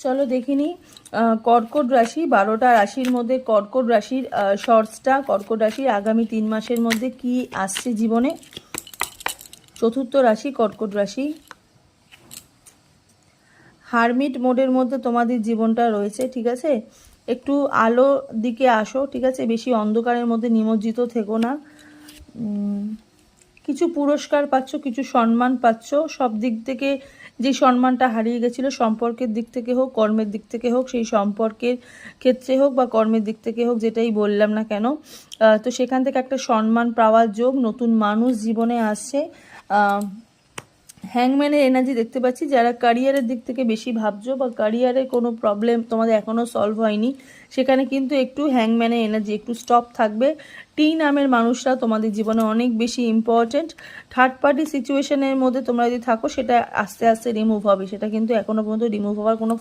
চলো দেখিনি কর্কট রাশি, 12টা রাশির মধ্যে কর্কট রাশির শর্টসটা, কর্কট রাশির আগামী 3 মাসের মধ্যে কি আসছে জীবনে। চতুর্থ রাশি কর্কট রাশি। হারমিট মোডের মধ্যে তোমাদের জীবনটা রয়েছে, ঠিক আছে। একটু আলো দিকে আসো, ঠিক আছে, বেশি অন্ধকারের মধ্যে নিমজ্জিত থেকো না। কিছু পুরস্কার পাচ্ছ, কিছু সম্মান পাচ্ছ, সব দিক থেকে যে সম্মানটা হারিয়ে গেছিলো, সম্পর্কের দিক থেকে হোক, কর্মের দিক থেকে হোক, সেই সম্পর্কের ক্ষেত্রে হোক বা কর্মের দিক থেকে হোক, যেটাই বললাম না কেন, তো সেখান থেকে একটা সম্মান পাওয়ার যোগ, নতুন মানুষ জীবনে আসছে। হ্যাংম্যানের এনার্জি দেখতে পাচ্ছি। যারা ক্যারিয়ারের দিক থেকে বেশি ভাবছো বা ক্যারিয়ারের কোনো প্রবলেম তোমাদের এখনও সলভ হয়নি, সেখানে কিন্তু একটু হ্যাংম্যানের এনার্জি একটু স্টপ থাকবে। টি নামের মানুষরা তোমাদের জীবনে অনেক বেশি ইম্পর্টেন্ট। থার্ড পার্টি সিচুয়েশনের মধ্যে তোমরা যদি থাকো, সেটা আস্তে আস্তে রিমুভ হবে, সেটা কিন্তু এখনও পর্যন্ত রিমুভ হওয়ার কোনো